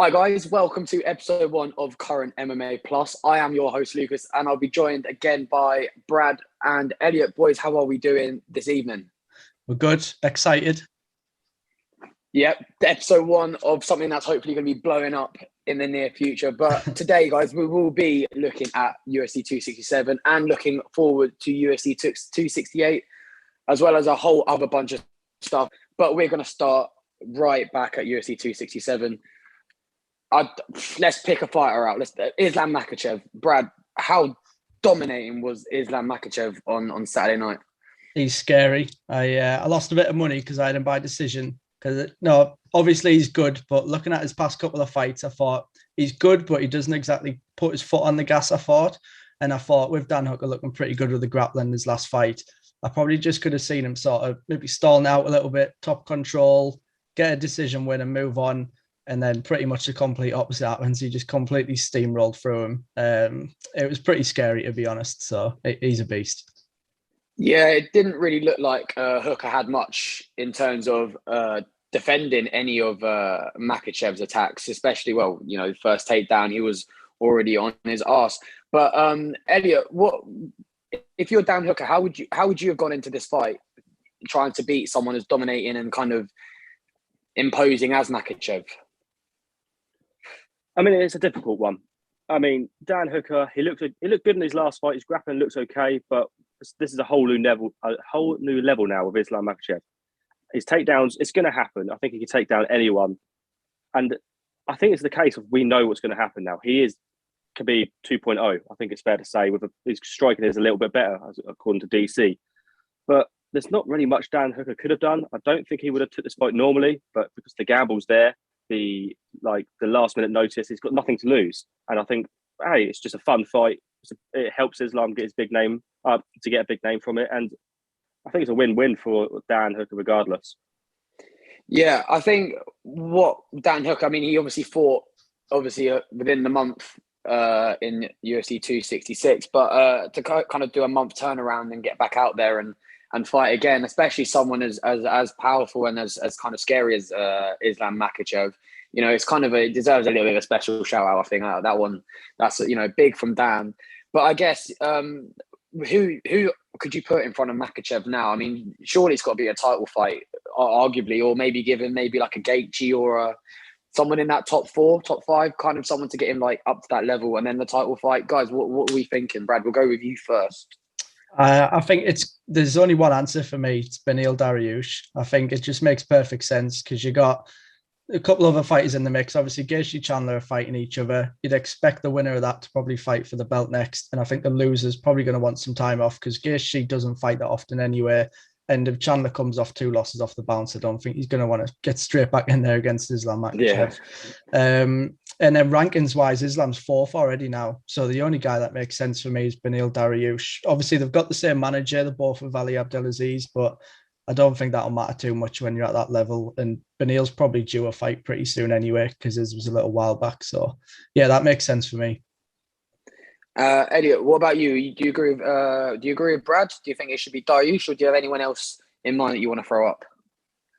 Hi guys, welcome to episode 1 of Current MMA Plus. I am your host Lucas and I'll be joined again by Brad and Elliot. Boys, how are we doing this evening? We're good, excited. Yep, episode 1 of something that's hopefully going to be blowing up in the near future. But today, guys, we will be looking at UFC 267 and looking forward to UFC 268, as well as a whole other bunch of stuff. But we're going to start right back at UFC 267. Let's pick a fighter out. Islam Makhachev. Brad, how dominating was Islam Makhachev on Saturday night? He's scary. I lost a bit of money because I had him by decision. Obviously he's good, but looking at his past couple of fights, I thought he's good, but he doesn't exactly put his foot on the gas, I thought with Dan Hooker looking pretty good with the grappling in his last fight, I probably just could have seen him sort of maybe stalling out a little bit, top control, get a decision win and move on. And then pretty much the complete opposite happens. He just completely steamrolled through him. It was pretty scary, to be honest. So he's a beast. Yeah, it didn't really look like Hooker had much in terms of defending any of Makhachev's attacks, especially, the first takedown, he was already on his ass. But Elliot, if you're Dan Hooker, how would you have gone into this fight trying to beat someone as dominating and kind of imposing as Makhachev? I mean, it's a difficult one. I mean, Dan Hooker, he looked good in his last fight. His grappling looks okay, but this is a whole new level now with Islam Makhachev. His takedowns, it's going to happen. I think he can take down anyone, and I think it's the case of we know what's going to happen now. He is Khabib 2.0. I think it's fair to say his striking is a little bit better, according to DC. But there's not really much Dan Hooker could have done. I don't think he would have took this fight normally, but because the gamble's there, the last minute notice, he's got nothing to lose. And I think, hey, it's just a fun fight. It helps Islam get his big name to get a big name from it. And I think it's a win-win for Dan Hooker regardless. Yeah, I think what Dan Hooker, he obviously fought within the month in UFC 266, but to kind of do a month turnaround and get back out there and fight again, especially someone as powerful and as kind of scary as Islam Makhachev, it's kind of it deserves a little bit of a special shout out. I think that one, that's big from Dan. But I guess who could you put in front of Makhachev now? Surely it's got to be a title fight, arguably, or maybe give him maybe like a Gaethje or someone in that top 4, top 5, kind of someone to get him like up to that level, and then the title fight. Guys, what are we thinking? Brad, we'll go with you first. I think there's only one answer for me. It's Beneil Dariush. I think it just makes perfect sense because you got a couple of other fighters in the mix. Obviously, Gaethje, Chandler are fighting each other. You'd expect the winner of that to probably fight for the belt next. And I think the loser's probably going to want some time off because Gaethje doesn't fight that often anyway. And if Chandler comes off 2 losses off the bounce, I don't think he's going to want to get straight back in there against Islam Makhachev. Yeah. And then rankings-wise, Islam's 4th already now. So the only guy that makes sense for me is Beneil Dariush. Obviously, they've got the same manager. They're both with Ali Abdelaziz, but I don't think that'll matter too much when you're at that level. And Beneil's probably due a fight pretty soon anyway because his was a little while back. So, yeah, that makes sense for me. Elliot, what about you? Do you agree with Brad? Do you think it should be Dariush, or do you have anyone else in mind that you want to throw up?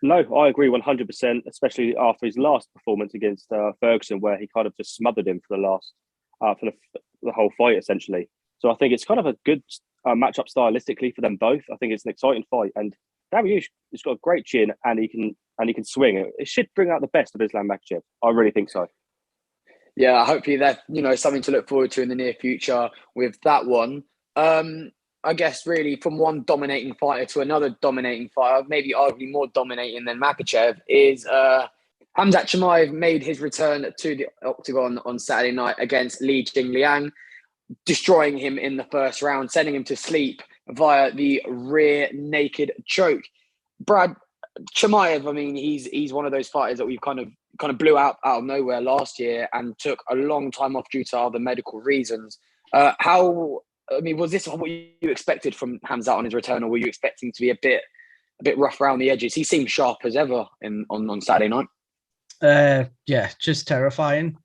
No, I agree 100%, especially after his last performance against Ferguson, where he kind of just smothered him for the whole fight, essentially. So I think it's kind of a good matchup stylistically for them both. I think it's an exciting fight, and Dariush has got a great chin, and he can swing. It should bring out the best of Islam Makhachev. I really think so. Yeah, hopefully that's something to look forward to in the near future with that one. I guess really from one dominating fighter to another dominating fighter, maybe arguably more dominating than Makhachev, is Khamzat Chimaev made his return to the octagon on Saturday night against Li Jingliang, destroying him in the first round, sending him to sleep via the rear naked choke. Brad, Chimaev, he's one of those fighters that we've kind of blew out of nowhere last year and took a long time off due to other medical reasons. Was this what you expected from Khamzat on his return, or were you expecting to be a bit rough around the edges? He seemed sharp as ever on Saturday night. Yeah, just terrifying.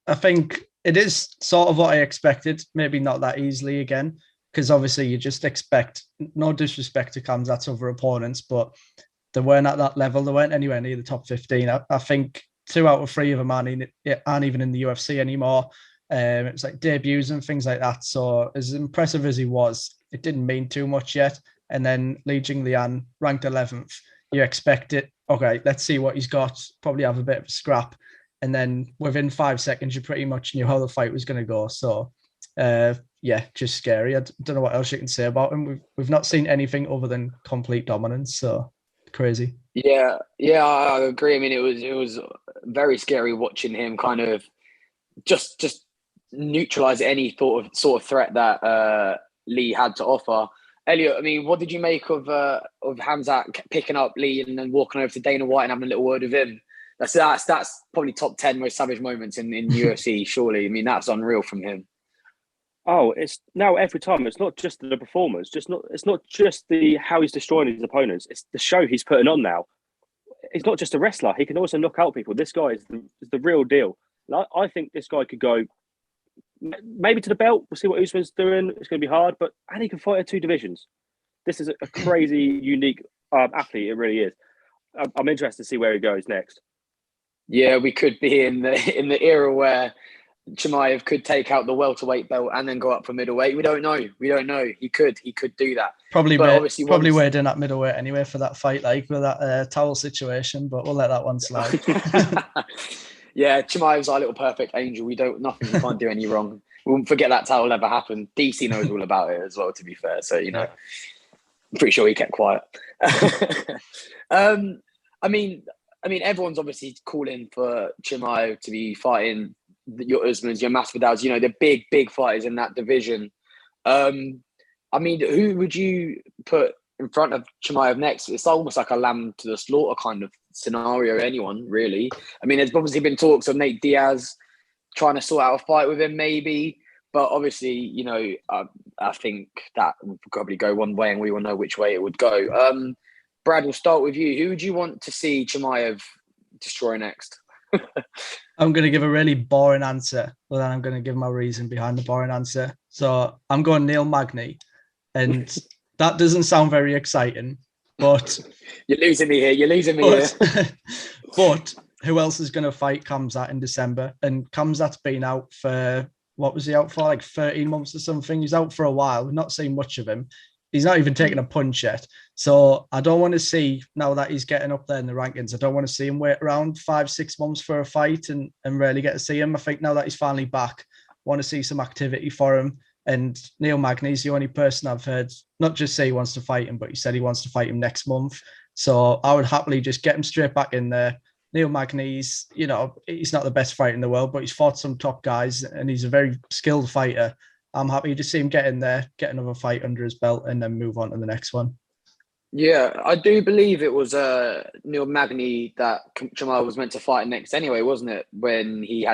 I think it is sort of what I expected. Maybe not that easily again, because obviously you just expect, no disrespect to Khamzat's other opponents, but they weren't at that level. They weren't anywhere near the top 15. I think 2 out of 3 of them aren't even in the UFC anymore. It's like debuts and things like that. So as impressive as he was, it didn't mean too much yet. And then Li Jinglian ranked 11th. You expect it. Okay, let's see what he's got. Probably have a bit of a scrap. And then within 5 seconds, you pretty much knew how the fight was going to go. So, yeah, just scary. I don't know what else you can say about him. We've not seen anything other than complete dominance. So crazy. Yeah, I agree. I mean, it was very scary watching him kind of just neutralize any sort of threat that Lee had to offer. Elliot, I mean, what did you make of Khamzat picking up Lee and then walking over to Dana White and having a little word with him? That's probably top 10 most savage moments in UFC, surely. I mean, that's unreal from him. Oh, it's now every time. It's not just the performance. It's not just the how he's destroying his opponents. It's the show he's putting on now. He's not just a wrestler. He can also knock out people. This guy is the real deal. And I think this guy could go maybe to the belt. We'll see what Usman's doing. It's going to be hard, and he can fight at 2 divisions. This is a crazy, unique athlete. It really is. I'm interested to see where he goes next. Yeah, we could be in the era where Chimaev could take out the welterweight belt and then go up for middleweight. We don't know. He could do that. Probably weighed in at middleweight anyway for that fight, like with that towel situation. But we'll let that one slide. Yeah, Chimaev's our little perfect angel. We can't do any wrong. We won't forget that towel ever happened. DC knows all about it as well, to be fair. So I'm pretty sure he kept quiet. I mean, everyone's obviously calling for Chimaev to be fighting your Usmans, your Masvidals, the big fighters in that division. I mean, who would you put in front of Chimaev next? It's almost like a lamb to the slaughter kind of scenario. Anyone really? I mean, there's obviously been talks of Nate Diaz trying to sort out a fight with him, maybe. But obviously, I think that would probably go one way, and we will know which way it would go. Brad, we'll start with you. Who would you want to see Chimaev destroy next? I'm going to give a really boring answer, but then I'm going to give my reason behind the boring answer. So I'm going Neil Magny, and that doesn't sound very exciting, but you're losing me here. But who else is going to fight Khamzat in December? And Khamzat's been out for, what was he out for? Like 13 months or something. He's out for a while. We've not seen much of him. He's not even taken a punch yet. So I don't want to see, now that he's getting up there in the rankings, I don't want to see him wait around 5-6 months for a fight and really get to see him. I think now that he's finally back, I want to see some activity for him. And Neil Magny's the only person I've heard not just say he wants to fight him, but he said he wants to fight him next month. So I would happily just get him straight back in there. Neil Magny's, he's not the best fighter in the world, but he's fought some top guys and he's a very skilled fighter. I'm happy to see him get in there, get another fight under his belt, and then move on to the next one. Yeah, I do believe it was Neil Magny that Chimaev was meant to fight next anyway, wasn't it? When he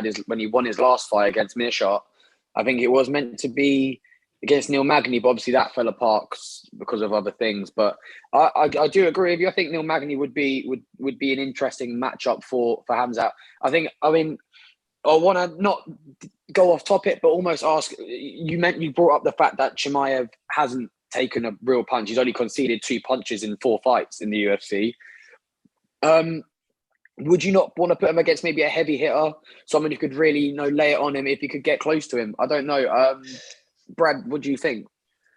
won his last fight against Meerschaert, I think it was meant to be against Neil Magny, but obviously that fell apart because of other things. But I do agree with you. I think Neil Magny would be an interesting matchup for Khamzat. I want to not go off topic, but almost ask, you brought up the fact that Chimaev hasn't taken a real punch. He's only conceded 2 punches in 4 fights in the UFC. Would you not want to put him against maybe a heavy hitter, someone who could really, lay it on him if he could get close to him? I don't know. Brad, what do you think?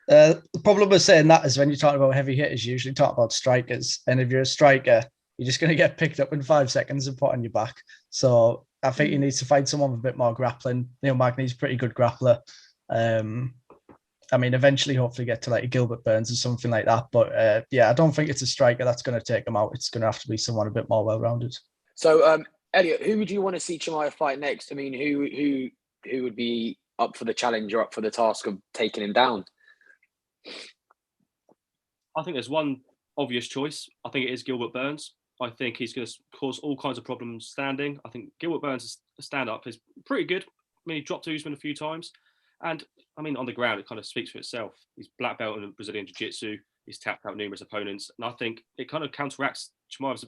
The problem with saying that is when you talk about heavy hitters, you usually talk about strikers. And if you're a striker, you're just going to get picked up in 5 seconds and put on your back. So I think he needs to find someone with a bit more grappling. Neil Magny's a pretty good grappler. Eventually, hopefully get to like a Gilbert Burns or something like that. But I don't think it's a striker that's going to take him out. It's going to have to be someone a bit more well-rounded. So, Elliot, who would you want to see Chimaev fight next? I mean, who would be up for the challenge or up for the task of taking him down? I think there's one obvious choice. I think it is Gilbert Burns. I think he's going to cause all kinds of problems standing. I think Gilbert Burns' stand-up is pretty good. He dropped Usman a few times. And, on the ground, it kind of speaks for itself. He's black belt in Brazilian Jiu-Jitsu. He's tapped out numerous opponents. And I think it kind of counteracts Chimaev's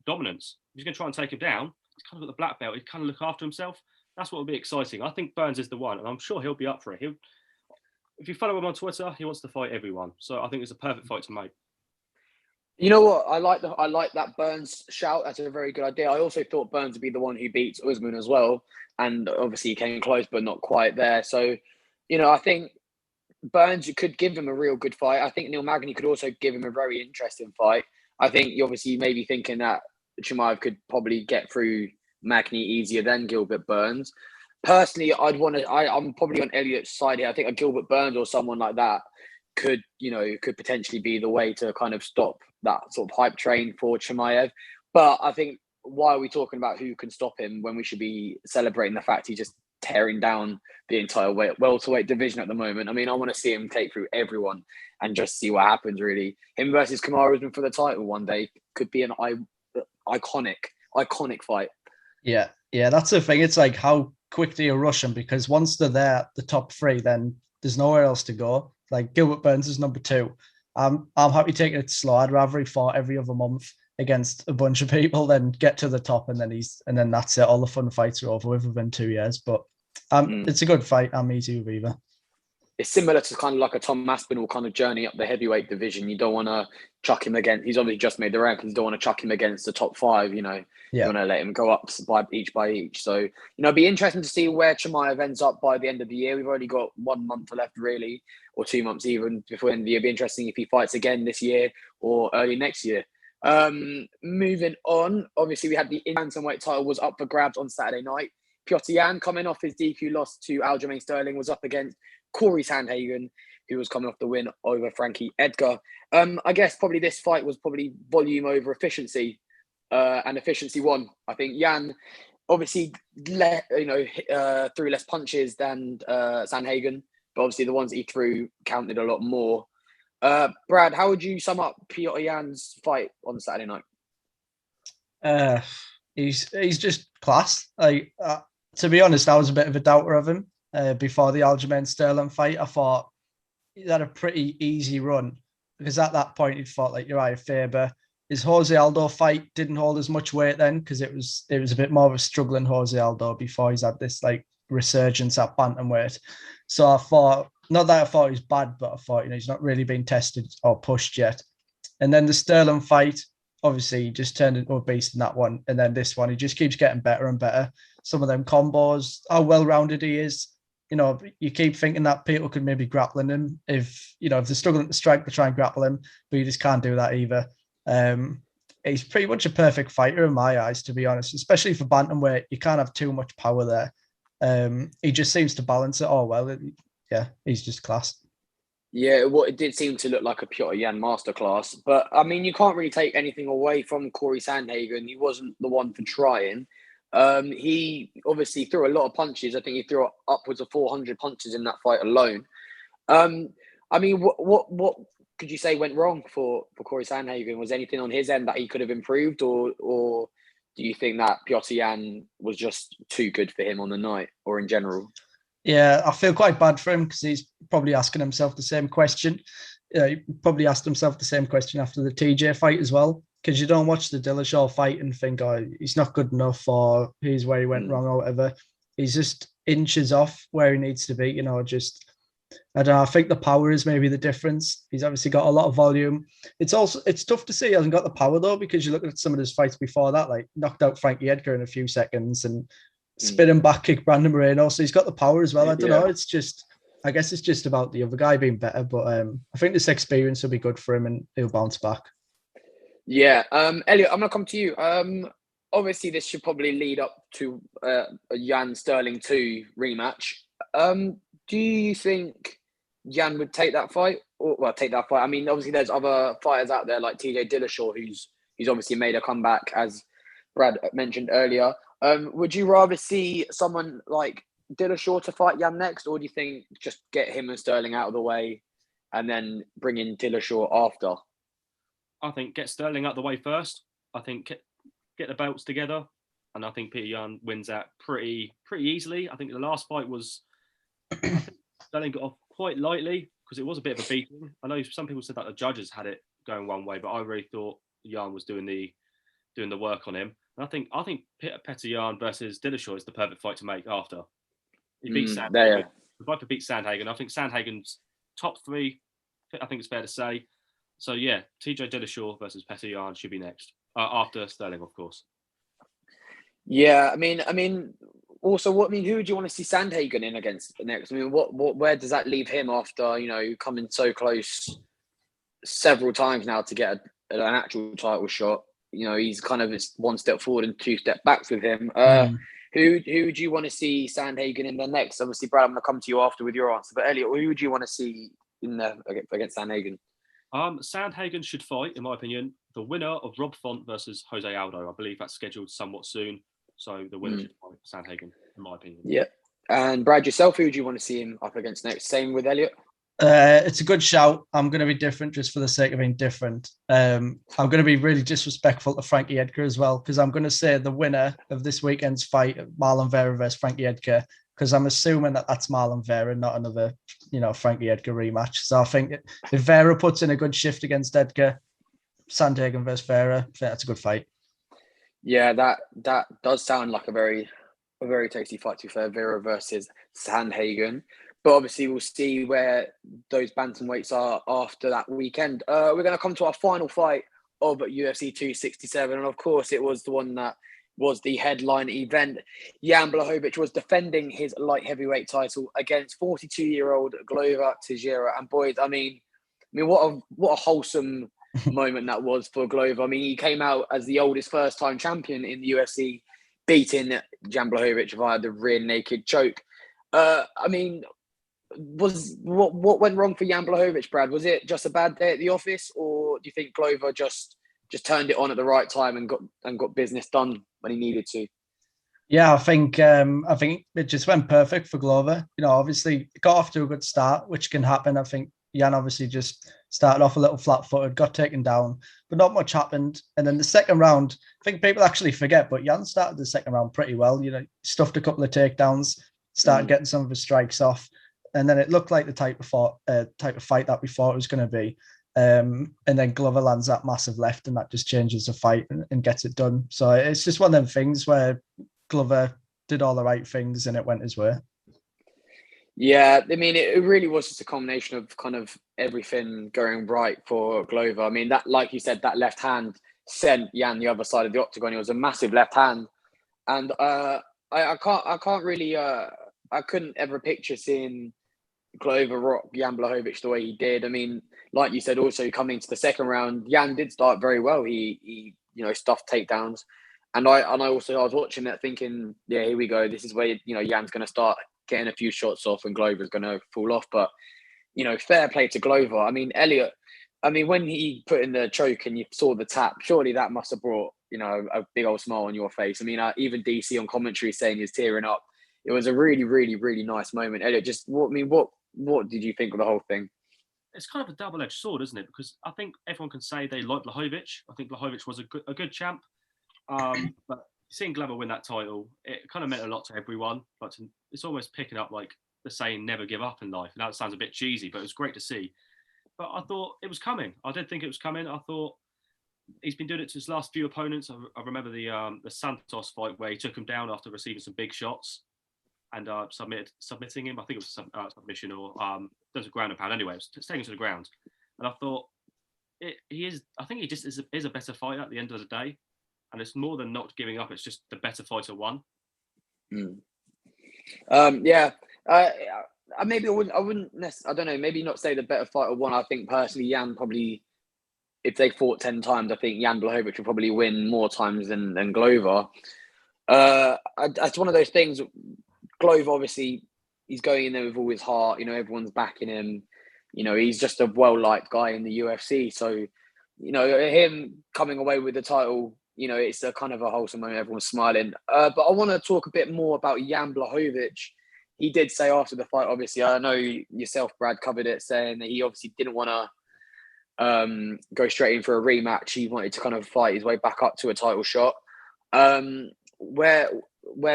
dominance. If he's going to try and take him down, he's kind of got the black belt. He kind of look after himself. That's what will be exciting. I think Burns is the one, and I'm sure he'll be up for it. If you follow him on Twitter, he wants to fight everyone. So I think it's a perfect fight to make. You know what? I like that Burns shout. That's a very good idea. I also thought Burns would be the one who beats Usman as well, and obviously he came close, but not quite there. So, I think Burns could give him a real good fight. I think Neil Magny could also give him a very interesting fight. I think you obviously may be thinking that Chimaev could probably get through Magny easier than Gilbert Burns. Personally, I'm probably on Elliot's side here. I think a Gilbert Burns or someone like that could potentially be the way to kind of stop that sort of hype train for Chimaev. But I think, why are we talking about who can stop him when we should be celebrating the fact he's just tearing down the entire welterweight division at the moment? I mean, I want to see him take through everyone and just see what happens, really. Him versus Kamaru Usman for the title one day could be an iconic fight. Yeah, that's the thing. It's like, how quick do you rush them? Because once they're there, the top three, then there's nowhere else to go. Like, Gilbert Burns is number 2. I'm happy taking it slow. I'd rather he fought every other month against a bunch of people than get to the top and then that's it. All the fun fights are over with within 2 years. But it's a good fight. I'm easy with either. It's similar to kind of like a Tom Aspinall kind of journey up the heavyweight division. You don't want to chuck him against. He's obviously just made the rankings. You don't want to chuck him against the top 5. You want to let him go up by each. So it'd be interesting to see where Chimaev ends up by the end of the year. We've already got 1 month left, really, or 2 months even before the end of the year. It'd be interesting if he fights again this year or early next year. Moving on, obviously we had the bantamweight title was up for grabs on Saturday night. Piotr Jan, coming off his DQ loss to Aljamain Sterling, was up against Corey Sandhagen, who was coming off the win over Frankie Edgar. I guess probably this fight was probably volume over efficiency, and efficiency won. I think Jan obviously threw less punches than Sandhagen, but obviously the ones that he threw counted a lot more. Brad, how would you sum up Piotr Jan's fight on Saturday night? He's just class. To be honest, I was a bit of a doubter of him before the Aljamain Sterling fight. I thought he had a pretty easy run because at that point he fought like Uriah Faber. His Jose Aldo fight didn't hold as much weight then because it was a bit more of a struggling Jose Aldo before he's had this like resurgence at bantamweight. So I thought, not that I thought he was bad, but I thought he's not really been tested or pushed yet. And then the Sterling fight, obviously, he just turned into a beast in that one. And then this one, he just keeps getting better and better. Some of them combos, how well-rounded he is. You keep thinking that people could maybe grappling him if they're struggling to strike, to try and grapple him, but you just can't do that either. He's pretty much a perfect fighter in my eyes, to be honest, especially for bantamweight. You can't have too much power there. He just seems to balance it all well. He's just class. Yeah, it did seem to look like a Piotr Jan masterclass. But, I mean, you can't really take anything away from Corey Sandhagen. He wasn't the one for trying. He obviously threw a lot of punches. I think he threw upwards of 400 punches in that fight alone. I mean, what could you say went wrong for Corey Sandhagen? Was anything on his end that he could have improved? Or do you think that Piotr Jan was just too good for him on the night or in general? Yeah, I feel quite bad for him because he's probably asking himself the same question. He probably asked himself the same question after the TJ fight as well, because you don't watch the Dillashaw fight and think, oh, he's not good enough or here's where he went wrong or whatever. He's just inches off where he needs to be, I don't know, I think the power is maybe the difference. He's obviously got a lot of volume. It's tough to see he hasn't got the power though, because you look at some of his fights before that, like knocked out Frankie Edgar in a few seconds and spinning back kick Brandon Moreno. So he's got the power as well. I don't know. I guess it's just about the other guy being better. But I think this experience will be good for him and he'll bounce back. Yeah. Elliot, I'm going to come to you. Obviously, this should probably lead up to a Jan Sterling 2 rematch. Do you think Jan would take that fight? Take that fight. I mean, obviously, there's other fighters out there like TJ Dillashaw, who's obviously made a comeback, as Brad mentioned earlier. Would you rather see someone like Dillashaw to fight Jan next, or do you think just get him and Sterling out of the way and then bring in Dillashaw after? I think get Sterling out of the way first. I think get the belts together, and I think Peter Yan wins that pretty easily. I think the last fight was Sterling got off quite lightly because it was a bit of a beating. I know some people said that the judges had it going one way, but I really thought Yan was doing the work on him. And I think Petr Yan versus Dillashaw is the perfect fight to make after. He beats Sandhagen. The fight beats Sandhagen. I think Sandhagen's top 3, I think it's fair to say. So yeah, TJ Dillashaw versus Petr Yan should be next after Sterling, of course. Yeah, I mean, also, who would you want to see Sandhagen in against next? I mean, where does that leave him after coming so close several times now to get an actual title shot? He's kind of one step forward and two step backs with him. Who would you want to see Sandhagen in there next? Obviously, Brad, I'm going to come to you after with your answer. But Elliot, who would you want to see in there against Sandhagen? Sandhagen should fight, in my opinion, the winner of Rob Font versus Jose Aldo. I believe that's scheduled somewhat soon. So the winner should fight Sandhagen, in my opinion. Yeah. And Brad, yourself, who would you want to see him up against next? Same with Elliot? It's a good shout. I'm going to be different just for the sake of being different. I'm going to be really disrespectful to Frankie Edgar as well, because I'm going to say the winner of this weekend's fight, Marlon Vera versus Frankie Edgar, because I'm assuming that that's Marlon Vera, not another, Frankie Edgar rematch. So I think if Vera puts in a good shift against Edgar, Sandhagen versus Vera, I think that's a good fight. Yeah, that does sound like a very tasty fight, to be fair, Vera versus Sandhagen. But obviously, we'll see where those bantamweights are after that weekend. We're going to come to our final fight of UFC 267. And of course, it was the one that was the headline event. Jan Blachowicz was defending his light heavyweight title against 42-year-old Glover Teixeira. And boys, I mean, what a wholesome moment that was for Glover. I mean, he came out as the oldest first-time champion in the UFC, beating Jan Blachowicz via the rear naked choke. I mean, what went wrong for Jan Blachowicz, Brad? Was it just a bad day at the office, or do you think Glover just turned it on at the right time and got business done when he needed to? Yeah, I think it just went perfect for Glover. Obviously got off to a good start, which can happen. I think Jan obviously just started off a little flat-footed, got taken down, but not much happened. And then the second round, I think people actually forget, but Jan started the second round pretty well. Stuffed a couple of takedowns, started getting some of his strikes off, and then it looked like the type of fight that we thought it was going to be. And then Glover lands that massive left, and that just changes the fight and gets it done. So it's just one of them things where Glover did all the right things and it went his way. Yeah, I mean, it really was just a combination of kind of everything going right for Glover. I mean, that, like you said, that left hand sent Jan the other side of the octagon. It was a massive left hand, and I can't really, I couldn't ever picture seeing Glover rock Jan Blachowicz the way he did. I mean, like you said, also coming to the second round, Jan did start very well. He stuffed takedowns, and I was watching that thinking, yeah, here we go. This is where Jan's going to start getting a few shots off and Glover's going to fall off. But fair play to Glover. I mean, Elliot, when he put in the choke and you saw the tap, surely that must have brought a big old smile on your face. I mean, even DC on commentary saying he's tearing up. It was a really, really, really nice moment. Elliot, what did you think of the whole thing? It's kind of a double-edged sword, isn't it? Because I think everyone can say they like Blachowicz. I think Blachowicz was a good champ. But seeing Glover win that title, it kind of meant a lot to everyone. But it's almost picking up like the saying, never give up in life. And that sounds a bit cheesy, but it was great to see. But I thought it was coming. I did think it was coming. I thought he's been doing it to his last few opponents. I remember the Santos fight where he took him down after receiving some big shots and submitting him. I think it was a submission or there's a ground and pound. Anyway, it was taking him to the ground. And I thought I think he just is a better fighter at the end of the day. And it's more than not giving up. It's just the better fighter won. Yeah. Maybe I wouldn't necessarily, I don't know, maybe not say the better fighter won. I think personally, Jan probably, if they fought 10 times, I think Jan Blachowicz would probably win more times than Glover. It's one of those things. Glover, obviously, he's going in there with all his heart. Everyone's backing him. He's just a well-liked guy in the UFC. So, him coming away with the title, it's a kind of a wholesome moment. Everyone's smiling. But I want to talk a bit more about Jan Blachowicz. He did say after the fight, obviously, I know yourself, Brad, covered it, saying that he obviously didn't want to go straight in for a rematch. He wanted to kind of fight his way back up to a title shot. Where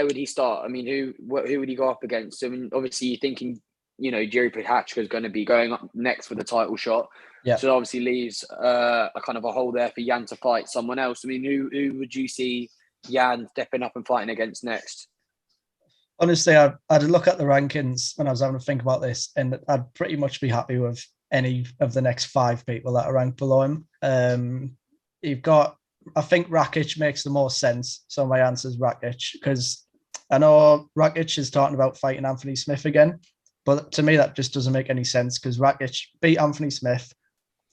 would he start? I mean, who would he go up against? I mean, obviously, you're thinking, Jerry Prochazka is going to be going up next for the title shot. Yeah. So it obviously leaves a kind of a hole there for Jan to fight someone else. I mean, who would you see Jan stepping up and fighting against next? Honestly, I'd look at the rankings when I was having to think about this, and I'd pretty much be happy with any of the next 5 people that are ranked below him. You've got, I think Rakic makes the most sense. So my answer is Rakic, because I know Rakic is talking about fighting Anthony Smith again, but to me that just doesn't make any sense, because Rakic beat Anthony Smith,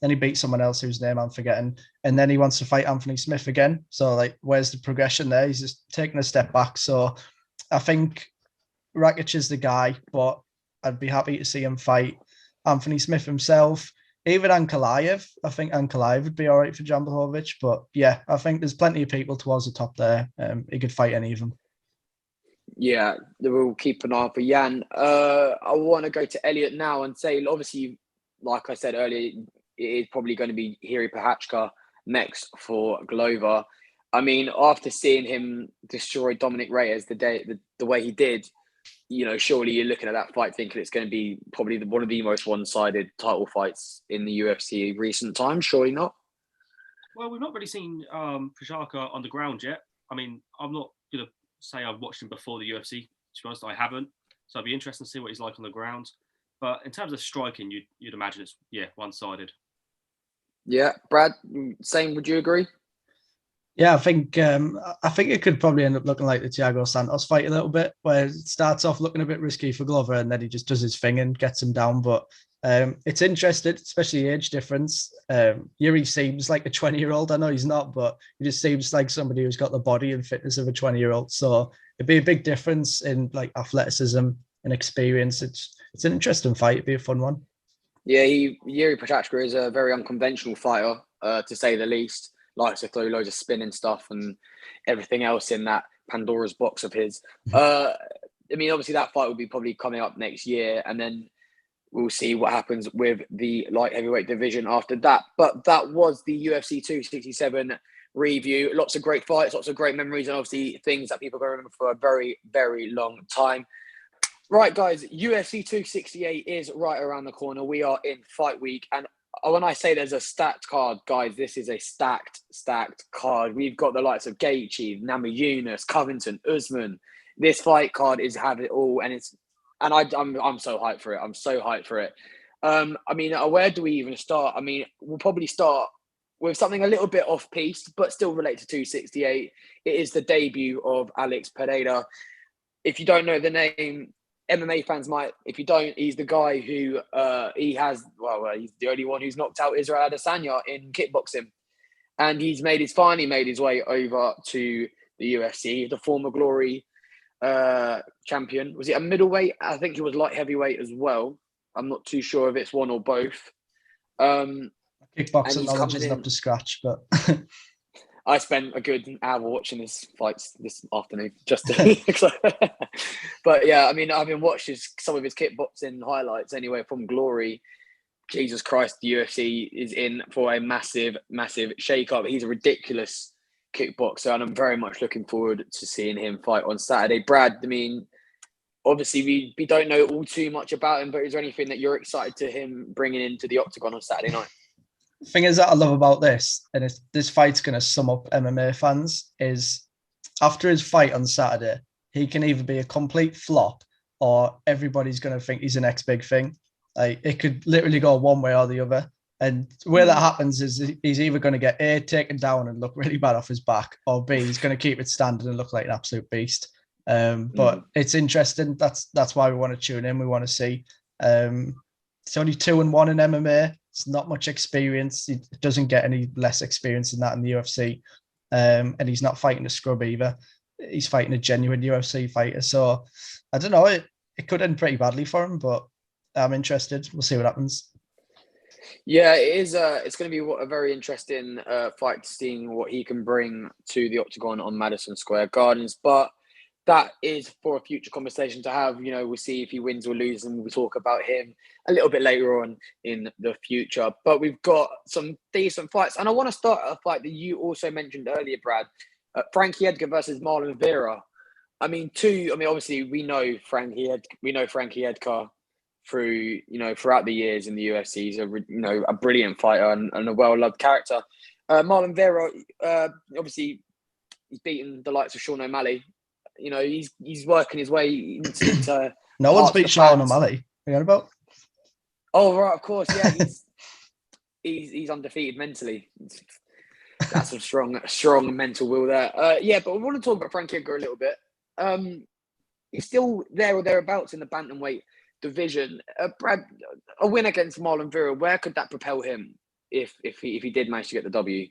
then he beat someone else whose name I'm forgetting, and then he wants to fight Anthony Smith again. So like, where's the progression there? He's just taking a step back. So I think Rakic is the guy, but I'd be happy to see him fight Anthony Smith himself. Even Ankalaev. I think Ankalaev would be all right for Jan Blachowicz. But yeah, I think there's plenty of people towards the top there. He could fight any of them. Yeah, we'll keep an eye out for Jan. I want to go to Elliot now and say, obviously, like I said earlier, it is probably going to be Jiri Prochazka next for Glover. I mean, after seeing him destroy Dominic Reyes the way he did, you know, surely you're looking at that fight thinking it's going to be probably one of the most one-sided title fights in the UFC recent times. Surely not? Well, we've not really seen Prochazka on the ground yet. I mean, I'm not going to say I've watched him before the UFC. To be honest, I haven't. So it'd be interesting to see what he's like on the ground. But in terms of striking, you'd imagine it's, one-sided. Yeah. Brad, same, would you agree? Yeah, I think it could probably end up looking like the Thiago Santos fight a little bit, where it starts off looking a bit risky for Glover and then he just does his thing and gets him down. But it's interesting, especially the age difference. Jiri seems like a 20-year-old. I know he's not, but he just seems like somebody who's got the body and fitness of a 20-year-old. So it'd be a big difference in like athleticism and experience. It's an interesting fight. It'd be a fun one. Yeah, Jiri Prochazka is a very unconventional fighter, to say the least. Likes to throw loads of spin and stuff and everything else in that Pandora's box of his. I mean, obviously that fight will be probably coming up next year, and then we'll see what happens with the light heavyweight division after that. But that was the UFC 267 review. Lots of great fights, lots of great memories, and obviously things that people are going to remember for a very, very long time. Right, guys, UFC 268 is right around the corner. We are in fight week, and when I say there's a stacked card, guys, this is a stacked card. We've got the likes of Gaethje, Namajunas, Covington, Usman. This fight card is have it all, and I'm so hyped for it. I'm so hyped for it. I mean, where do we even start? I mean, we'll probably start with something a little bit off-piste, but still related to 268. It is the debut of Alex Pereira. If you don't know the name, MMA fans might. If you don't, he's the guy who he's the only one who's knocked out Israel Adesanya in kickboxing, and he's finally made his way over to the UFC. The former Glory champion. Was it a middleweight? I think he was light heavyweight as well. I'm not too sure if it's one or both. Kickboxing knowledge isn't up to scratch, but I spent a good hour watching his fights this afternoon just to. But yeah, I mean, I've been watching some of his kickboxing highlights anyway from Glory. Jesus Christ, the UFC is in for a massive, massive shake-up. He's a ridiculous kickboxer, and I'm very much looking forward to seeing him fight on Saturday. Brad, I mean, obviously we don't know all too much about him, but is there anything that you're excited to him bringing into the octagon on Saturday night? Thing is that I love about this, and this fight's going to sum up MMA fans, is after his fight on Saturday, he can either be a complete flop or everybody's going to think he's the next big thing. Like, it could literally go one way or the other. And where that happens is he's either going to get A, taken down and look really bad off his back, or B, he's going to keep it standing and look like an absolute beast. But it's interesting. That's why we want to tune in. We want to see. It's only 2-1 in MMA. It's not much experience. He doesn't get any less experience than that in the UFC. And he's not fighting a scrub either. He's fighting a genuine UFC fighter. So I don't know. It could end pretty badly for him, but I'm interested. We'll see what happens. Yeah, it is. It's going to be a very interesting fight, seeing what he can bring to the octagon on Madison Square Gardens. But that is for a future conversation to have. You know, we'll see if he wins or loses, and we'll talk about him a little bit later on in the future. But we've got some decent fights, and I want to start a fight that you also mentioned earlier, Brad. Frankie Edgar versus Marlon Vera. I mean, obviously we know Frankie Edgar throughout the years in the UFC. He's a brilliant fighter and a well-loved character. Marlon Vera, obviously, he's beaten the likes of Sean O'Malley. You know, he's working his way into no one's beat Sean O'Malley. You know about? Oh, right, of course, yeah. He's undefeated mentally. That's some strong mental will there. Yeah, but I want to talk about Frankie Edgar a little bit. He's still there or thereabouts in the bantamweight division. Brad, a win against Marlon Vera, where could that propel him if he did manage to get the W?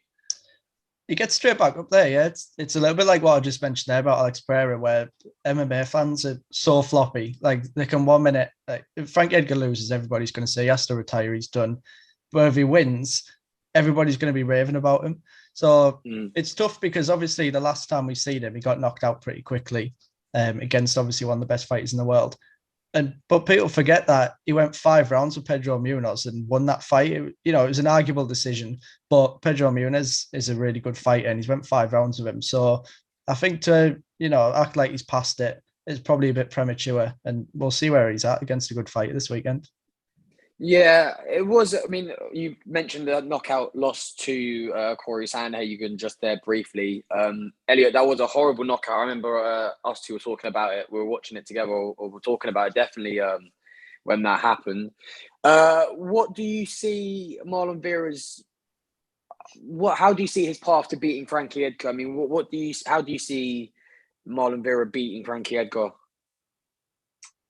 He gets straight back up there, yeah. It's a little bit like what I just mentioned there about Alex Pereira, where MMA fans are so floppy. Like, they can 1 minute, like, if Frank Edgar loses, everybody's going to say he has to retire, he's done. But if he wins, everybody's going to be raving about him. So it's tough because obviously the last time we seen him, he got knocked out pretty quickly against obviously one of the best fighters in the world. But people forget that he went 5 rounds with Pedro Munoz and won that fight. It was an arguable decision, but Pedro Munoz is a really good fighter and he's went 5 rounds with him. So I think to, act like he's past it is probably a bit premature, and we'll see where he's at against a good fighter this weekend. Yeah, it was. I mean, you mentioned the knockout loss to Corey Sandhagen just there briefly. Elliot, that was a horrible knockout. I remember us two were talking about it. We were watching it together, or we're talking about it definitely when that happened. What do you see Marlon Vera's? How do you see his path to beating Frankie Edgar? I mean, how do you see Marlon Vera beating Frankie Edgar?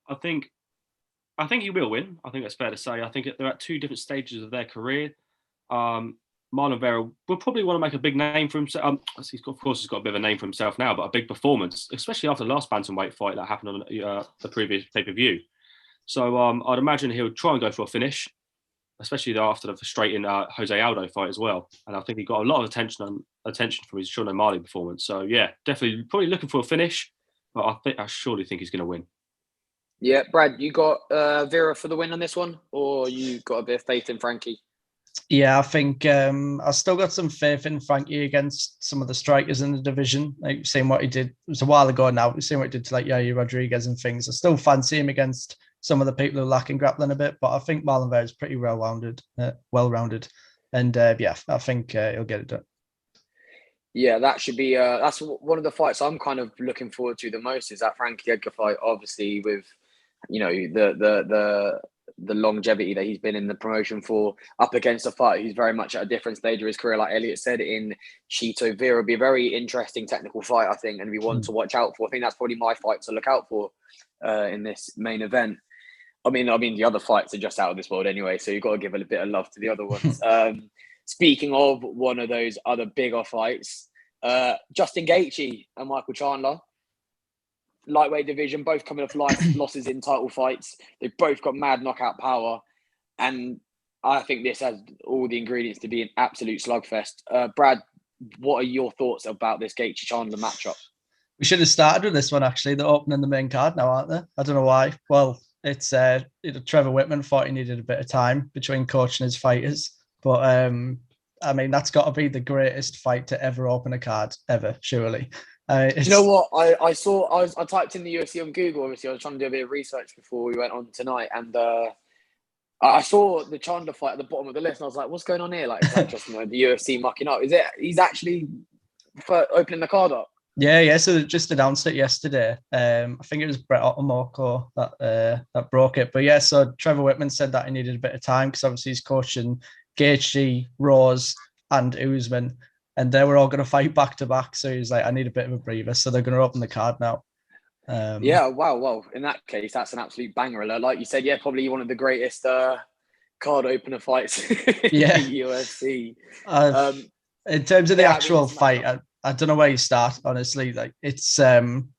I think he will win. I think that's fair to say. I think they're at 2 different stages of their career. Marlon Vera will probably want to make a big name for himself. He's got a bit of a name for himself now, but a big performance, especially after the last bantamweight fight that happened on the previous pay-per-view. So I'd imagine he'll try and go for a finish, especially after the frustrating Jose Aldo fight as well. And I think he got a lot of attention from his Sean O'Malley performance. So yeah, definitely probably looking for a finish, but I surely think he's going to win. Yeah, Brad, you got Vera for the win on this one, or you got a bit of faith in Frankie? Yeah, I think I still got some faith in Frankie against some of the strikers in the division. Like, seeing what he did, it was a while ago now, but seeing what he did to like Yair Rodriguez and things. I still fancy him against some of the people who lack in grappling a bit, but I think Marlon Vera is pretty well-rounded. And yeah, I think he'll get it done. Yeah, that should be that's one of the fights I'm kind of looking forward to the most, is that Frankie Edgar fight, obviously, with the longevity that he's been in the promotion for, up against a fighter who's very much at a different stage of his career, like Elliot said, in Chito Vera. Would be a very interesting technical fight, I think, and be one to watch out for. I think that's probably my fight to look out for in this main event. I mean, the other fights are just out of this world anyway, so you've got to give a bit of love to the other ones. Speaking of one of those other bigger fights, Justin Gaethje and Michael Chandler, lightweight division, both coming off losses in title fights. They've both got mad knockout power, and I think this has all the ingredients to be an absolute slugfest. Brad, what are your thoughts about this Gaethje-Chandler matchup? We should have started with this one, actually. They're opening the main card now, aren't they? I don't know why. Well, it's Trevor Whitman thought he needed a bit of time between coaching his fighters, but I mean, that's got to be the greatest fight to ever open a card ever, surely. You know what? I typed in the UFC on Google. Obviously, I was trying to do a bit of research before we went on tonight, and I saw the Chandler fight at the bottom of the list, and I was like, "What's going on here? Like, is that just the UFC mucking up? Is it? He's actually opening the card up." Yeah. So they just announced it yesterday. I think it was Brett Ottermoko that broke it. But yeah, so Trevor Whitman said that he needed a bit of time because obviously he's coaching Gaethje, Rose, and Usman, and they were all going to fight back to back. So he's like, I need a bit of a breather. So they're going to open the card now. Yeah, wow. Well, in that case, that's an absolute banger alert. Like you said, yeah, probably one of the greatest card opener fights in the UFC. In terms of the actual fight, I don't know where you start, honestly. Like, it's I'm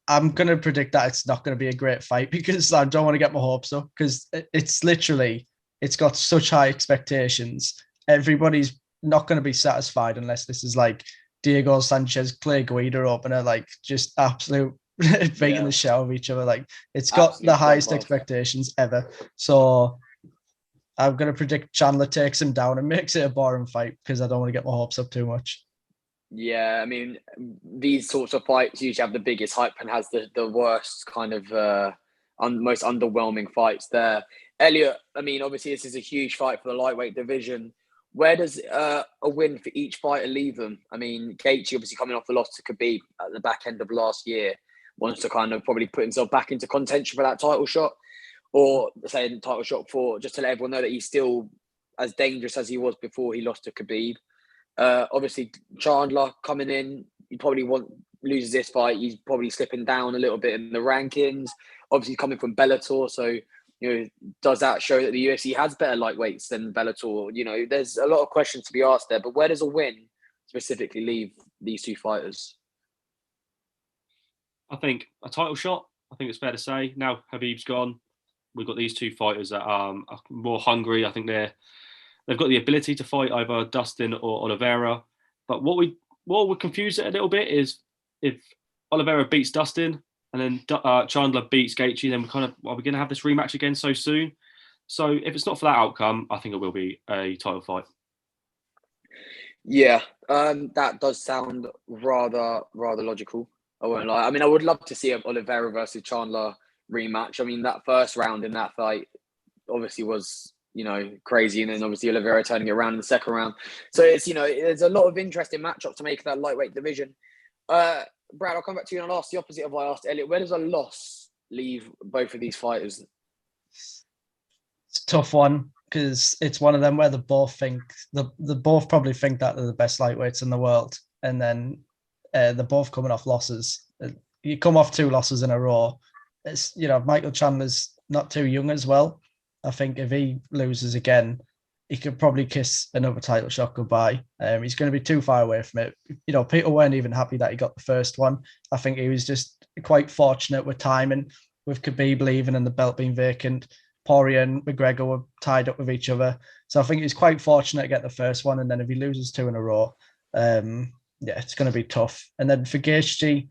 going to predict that it's not going to be a great fight because I don't want to get my hopes up, because it's got such high expectations. Everybody's not going to be satisfied unless this is like Diego Sanchez, Clay Guida opener, like just absolute beating the shell of each other. Like, it's got absolute the highest expectations ever. So I'm going to predict Chandler takes him down and makes it a boring fight because I don't want to get my hopes up too much. Yeah, I mean, these sorts of fights usually have the biggest hype and has the worst kind of most underwhelming fights there. Elliot, I mean, obviously this is a huge fight for the lightweight division. Where does a win for each fighter leave them? I mean, Gaethje obviously coming off the loss to Khabib at the back end of last year, wants to kind of probably put himself back into contention for that title shot. or say in title shot 4, just to let everyone know that he's still as dangerous as he was before he lost to Khabib. Obviously, Chandler coming in, he probably loses this fight. He's probably slipping down a little bit in the rankings. Obviously, coming from Bellator, so does that show that the UFC has better lightweights than Bellator? There's a lot of questions to be asked there. But where does a win specifically leave these two fighters? I think a title shot. I think it's fair to say. Now Khabib's gone, we've got these two fighters that are more hungry. I think they've got the ability to fight either Dustin or Oliveira. But what would confuse it a little bit is if Oliveira beats Dustin and then Chandler beats Gaethje, then are we going to have this rematch again so soon? So if it's not for that outcome, I think it will be a title fight. Yeah, that does sound rather logical. I won't lie. I mean, I would love to see an Oliveira versus Chandler rematch. I mean, that first round in that fight obviously was, crazy. And then obviously Oliveira turning it around in the second round. So it's, there's a lot of interesting matchups to make in that lightweight division. Brad, I'll come back to you and I'll ask the opposite of what I asked Elliot. Where does a loss leave both of these fighters? It's a tough one because it's one of them where they both probably think that they're the best lightweights in the world. And then they're both coming off losses. You come off 2 losses in a row. It's, Michael Chandler's not too young as well. I think if he loses again, he could probably kiss another title shot goodbye. He's going to be too far away from it. People weren't even happy that he got the first one. I think he was just quite fortunate with timing, with Khabib leaving and the belt being vacant. Poirier and McGregor were tied up with each other. So I think he's quite fortunate to get the first one. And then if he loses 2 in a row, it's going to be tough. And then for Gaethje,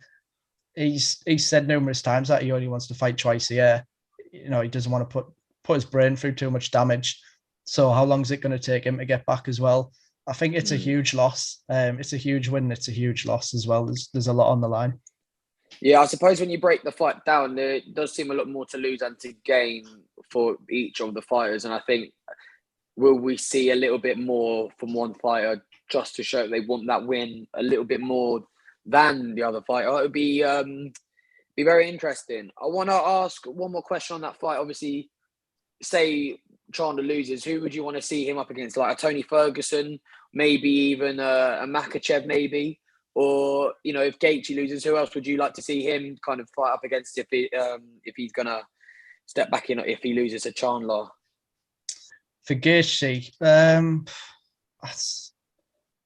he's said numerous times that he only wants to fight twice a year. He doesn't want to put his brain through too much damage. So how long is it going to take him to get back as well? I think it's a huge loss. It's a huge win. It's a huge loss as well. There's a lot on the line. Yeah, I suppose when you break the fight down, there does seem a lot more to lose and to gain for each of the fighters. And I think, will we see a little bit more from one fighter just to show they want that win a little bit more than the other fighter? It would be very interesting. I want to ask one more question on that fight. Obviously, say Chandler loses, who would you want to see him up against? Like a Tony Ferguson, maybe even a Makhachev, maybe? Or, if Gaethje loses, who else would you like to see him kind of fight up against if he's going to step back in, if he loses to Chandler? For Gaethje, that's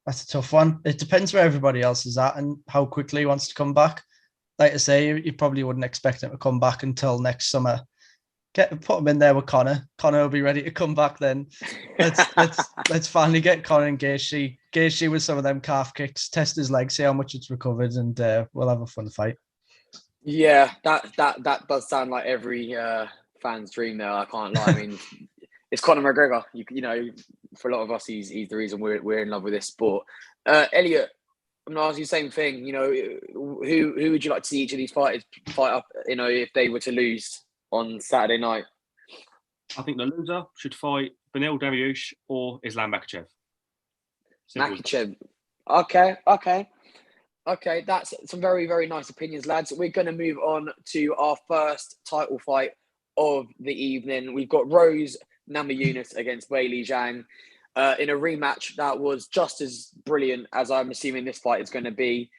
a tough one. It depends where everybody else is at and how quickly he wants to come back. Like I say, you probably wouldn't expect him to come back until next summer. Put him in there with Conor. Conor will be ready to come back then. Let's finally get Conor and Gaethje. Gaethje with some of them calf kicks, test his legs, see how much it's recovered, and we'll have a fun fight. Yeah, that does sound like every fan's dream there. I can't lie. I mean, it's Conor McGregor. For a lot of us, he's the reason we're in love with this sport. Elliot, I'm gonna ask you the same thing. Who would you like to see each of these fighters fight up? If they were to lose on Saturday night? I think the loser should fight Beneil Dariush or Islam Makhachev. Makhachev. Okay. That's some very, very nice opinions, lads. We're going to move on to our first title fight of the evening. We've got Rose Namajunas against Weili Zhang in a rematch that was just as brilliant as I'm assuming this fight is going to be.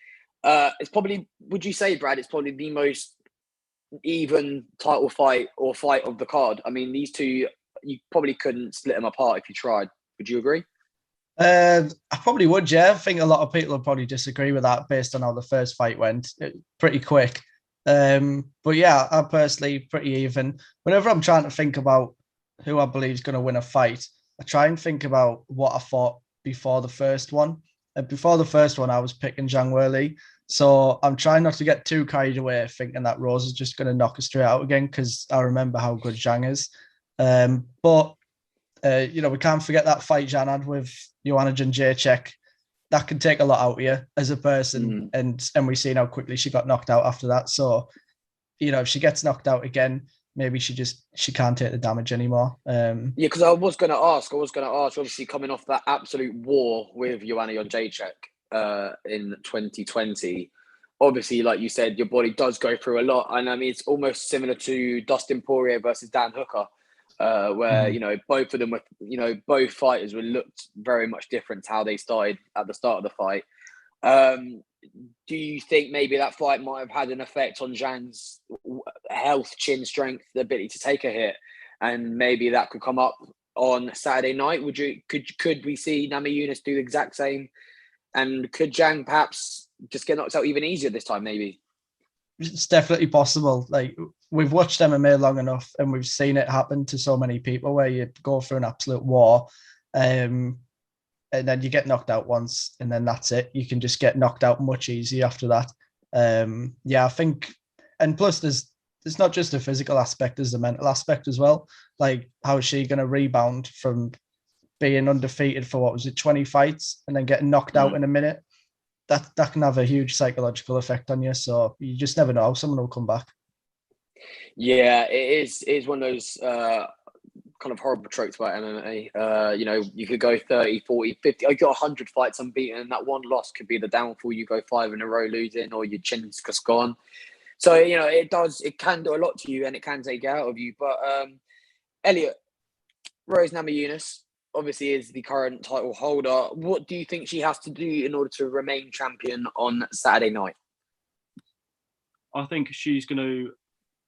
It's probably, would you say, Brad, it's probably the most even title fight or fight of the card? I mean, these two, you probably couldn't split them apart if you tried. Would you agree? I probably would, yeah. I think a lot of people will probably disagree with that based on how the first fight went. Pretty quick. But yeah, I'm personally pretty even. Whenever I'm trying to think about who I believe is going to win a fight, I try and think about what I thought before the first one. And before the first one, I was picking Zhang Weili. So I'm trying not to get too carried away thinking that Rose is just going to knock us straight out again, because I remember how good Zhang is. But we can't forget that fight Zhang had with Joanna Jędrzejczyk. That can take a lot out of you as a person. And we've seen how quickly she got knocked out after that. So, if she gets knocked out again, maybe she can't take the damage anymore. Because I was going to ask, obviously coming off that absolute war with Joanna Jędrzejczyk in 2020, obviously, like you said, your body does go through a lot. And I mean, it's almost similar to Dustin Poirier versus Dan Hooker, where, you know, both of them were, you know, both fighters were looked very much different to how they started at the start of the fight. Do you think maybe that fight might have had an effect on Zhang's health, chin strength, the ability to take a hit, and maybe that could come up on Saturday night? Could we see Namajunas do the exact same, and could Zhang perhaps just get knocked out even easier this time? Maybe it's definitely possible. Like, we've watched MMA long enough, and we've seen it happen to so many people where you go through an absolute war, and then you get knocked out once, and then that's it. You can just get knocked out much easier after that. Yeah, I think, and plus there's not just a physical aspect, there's a mental aspect as well. Like, how is she going to rebound from being undefeated for, what was it, 20 fights, and then getting knocked out in a minute? That can have a huge psychological effect on you. So you just never know. Someone will come back. Yeah, it is one of those kind of horrible tropes about MMA. You know, you could go 30, 40, 50. You got 100 fights unbeaten, and that one loss could be the downfall. You go 5 in a row losing, or your chin's just gone. So, you know, it can do a lot to you, and it can take it out of you. But Elliot, Rose Namajunas obviously is the current title holder. What do you think she has to do in order to remain champion on Saturday night? I think she's going to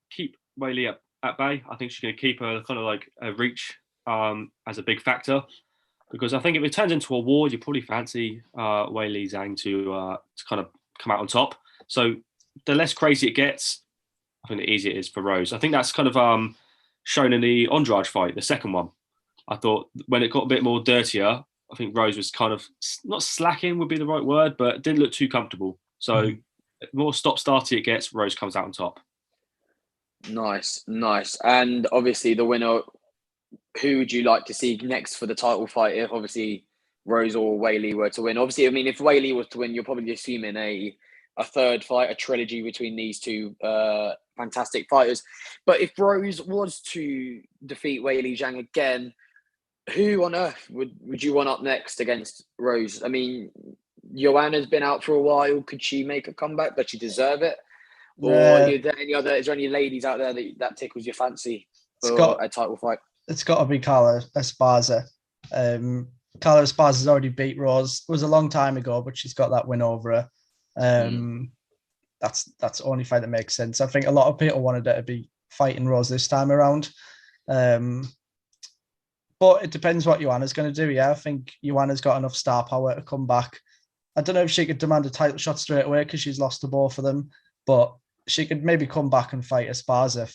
keep Weili at bay. I think she's going to keep her kind of like a reach as a big factor, because I think if it turns into a war, you probably fancy Weili Zhang to kind of come out on top. So the less crazy it gets, I think the easier it is for Rose. I think that's kind of shown in the Andrade fight, the second one. I thought when it got a bit more dirtier, I think Rose was kind of, not slacking would be the right word, but didn't look too comfortable. So the more stop-starty it gets, Rose comes out on top. Nice. And obviously the winner, who would you like to see next for the title fight if obviously Rose or Weili were to win? Obviously, I mean, if Weili was to win, you're probably assuming a third fight, a trilogy between these two fantastic fighters. But if Rose was to defeat Weili Zhang again, who on earth would you want up next against Rose? I mean, Joanna's been out for a while. Could she make a comeback? Does she deserve it? Or is there any ladies out there that tickles your fancy for a title fight? It's got to be Carla Esparza. Carla Esparza's already beat Rose. It was a long time ago, but she's got that win over her. That's the only fight that makes sense. I think a lot of people wanted her to be fighting Rose this time around. But it depends what Joanna's going to do. Yeah, I think Joanna's got enough star power to come back. I don't know if she could demand a title shot straight away because she's lost to both of them, but she could maybe come back and fight Esparza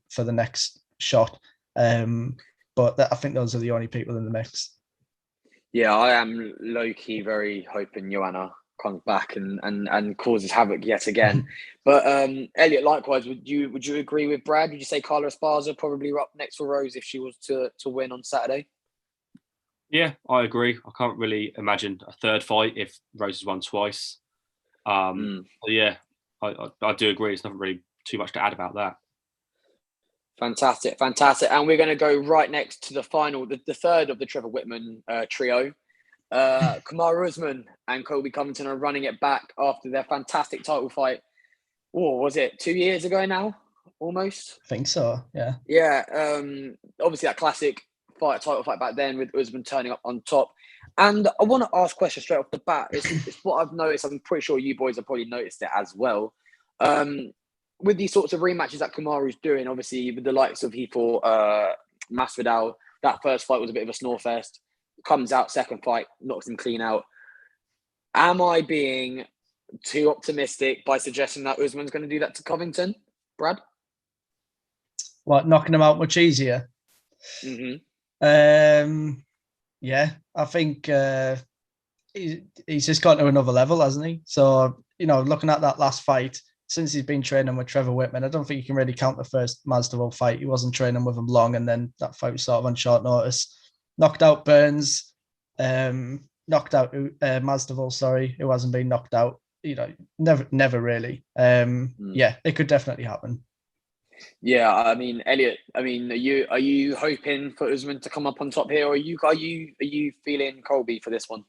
for the next shot. But I think those are the only people in the mix. Yeah, I am low-key very hoping Joanna comes back and causes havoc yet again. But Elliot, likewise, would you agree with Brad? Would you say Carla Esparza probably up next for Rose if she was to win on Saturday? Yeah, I agree. I can't really imagine a third fight if Rose has won twice. Yeah, I do agree. It's not really too much to add about that. Fantastic. And we're going to go right next to the final, the third of the Trevor Whitman trio. Kamaru Usman and Colby Covington are running it back after their fantastic title fight. Oh, was it 2 years ago now? Almost? I think so, yeah. Yeah, obviously that classic title fight back then with Usman turning up on top. And I want to ask a question straight off the bat. It's what I've noticed. I'm pretty sure you boys have probably noticed it as well. With these sorts of rematches that Kamaru's doing, obviously with the likes of he fought Masvidal, that first fight was a bit of a snore fest. Comes out, second fight, knocks him clean out. Am I being too optimistic by suggesting that Usman's going to do that to Covington, Brad? What, knocking him out much easier? Yeah, I think he's just got to another level, hasn't he? So, you know, looking at that last fight, since he's been training with Trevor Whitman, I don't think you can really count the first Masvidal fight. He wasn't training with him long, and then that fight was sort of on short notice. Knocked out Burns, knocked out Masvidal, who hasn't been knocked out. You know, never really. Yeah, it could definitely happen. Yeah, I mean, Elliot, are you hoping for Usman to come up on top here, or are you feeling Colby for this one?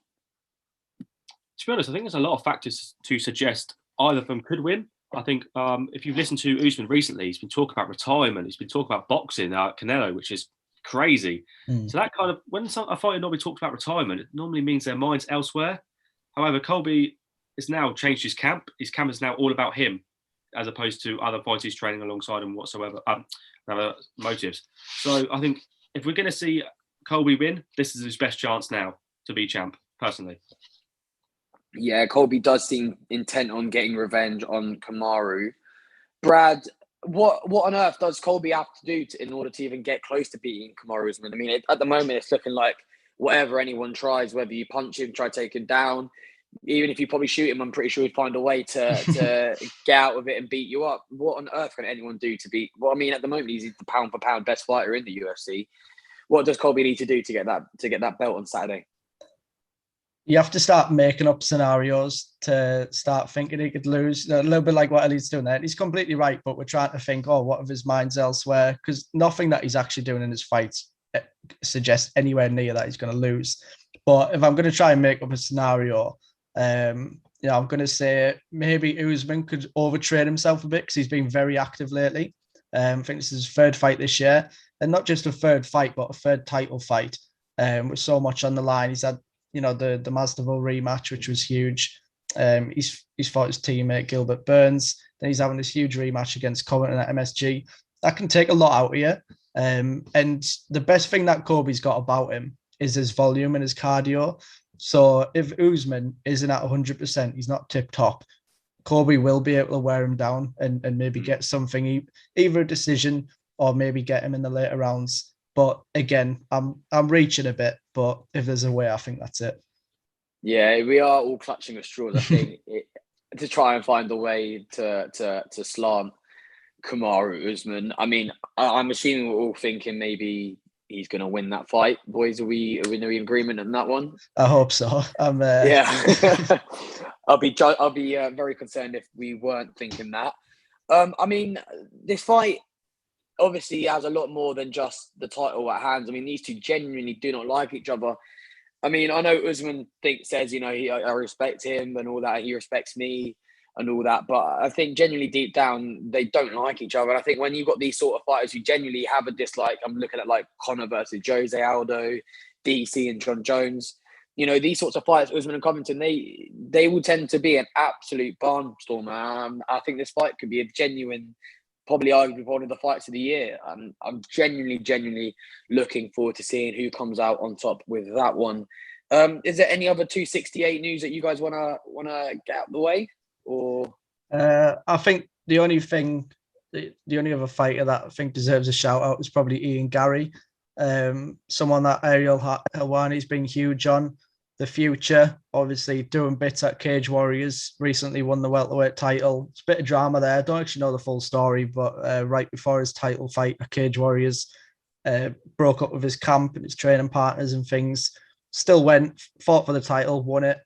To be honest, I think there's a lot of factors to suggest either of them could win. I think if you've listened to Usman recently, he's been talking about retirement. He's been talking about boxing, Canelo, which is crazy. So that kind of, when a fighter normally talks about retirement, it normally means their mind's elsewhere. However, Colby has now changed his camp. His camp is now all about him, as opposed to other fighters training alongside him whatsoever, other motives. So I think if we're going to see Colby win, this is his best chance now to be champ, personally. Yeah, Colby does seem intent on getting revenge on Kamaru. Brad, what on earth does Colby have to do in order to even get close to beating Kamaru Usman? I mean, at the moment, it's looking like whatever anyone tries, whether you punch him, try to take him down, even if you probably shoot him, I'm pretty sure he'd find a way to get out of it and beat you up. What on earth can anyone do to beat? Well, I mean, at the moment, he's the pound for pound best fighter in the UFC. What does Colby need to do to get that belt on Saturday? You have to start making up scenarios to start thinking he could lose. A little bit like what Ellie's doing there. He's completely right, but we're trying to think, what if his mind's elsewhere? Because nothing that he's actually doing in his fights suggests anywhere near that he's going to lose. But if I'm going to try and make up a scenario, I'm going to say maybe Usman could overtrain himself a bit because he's been very active lately. I think this is his third fight this year, and not just a third fight, but a third title fight. With so much on the line, he's had the Masvidal rematch, which was huge. He's fought his teammate Gilbert Burns. Then he's having this huge rematch against Covington at MSG. That can take a lot out of you. And the best thing that Colby's got about him is his volume and his cardio. So if Usman isn't at 100%, he's not tip top, Colby will be able to wear him down and maybe get something, either a decision or maybe get him in the later rounds. But again, I'm reaching a bit, but if there's a way, I think that's it. Yeah, we are all clutching at straws, I think, to try and find a way to slant Kamaru Usman. I mean, I'm assuming we're all thinking maybe he's going to win that fight. Boys, are we in agreement on that one? I hope so. Yeah. I'll be very concerned if we weren't thinking that. I mean, this fight obviously has a lot more than just the title at hand. I mean, these two genuinely do not like each other. I mean, I know Usman says, I respect him and all that. He respects me and all that. But I think genuinely deep down, they don't like each other. And I think when you've got these sort of fighters who genuinely have a dislike, I'm looking at like Conor versus Jose Aldo, DC and John Jones. These sorts of fights, Usman and Covington, they will tend to be an absolute barnstorm. I think this fight could be a genuine, probably arguably one of the fights of the year. I'm genuinely looking forward to seeing who comes out on top with that one. Is there any other 268 news that you guys wanna get out of the way? Or I think the only other fighter that I think deserves a shout out is probably Ian Gary. Someone that Ariel Helwani's been huge on. The future, obviously doing bits at Cage Warriors, recently won the welterweight title. It's a bit of drama there. I don't actually know the full story, but right before his title fight at Cage Warriors, broke up with his camp and his training partners and things. Still went, fought for the title, won it,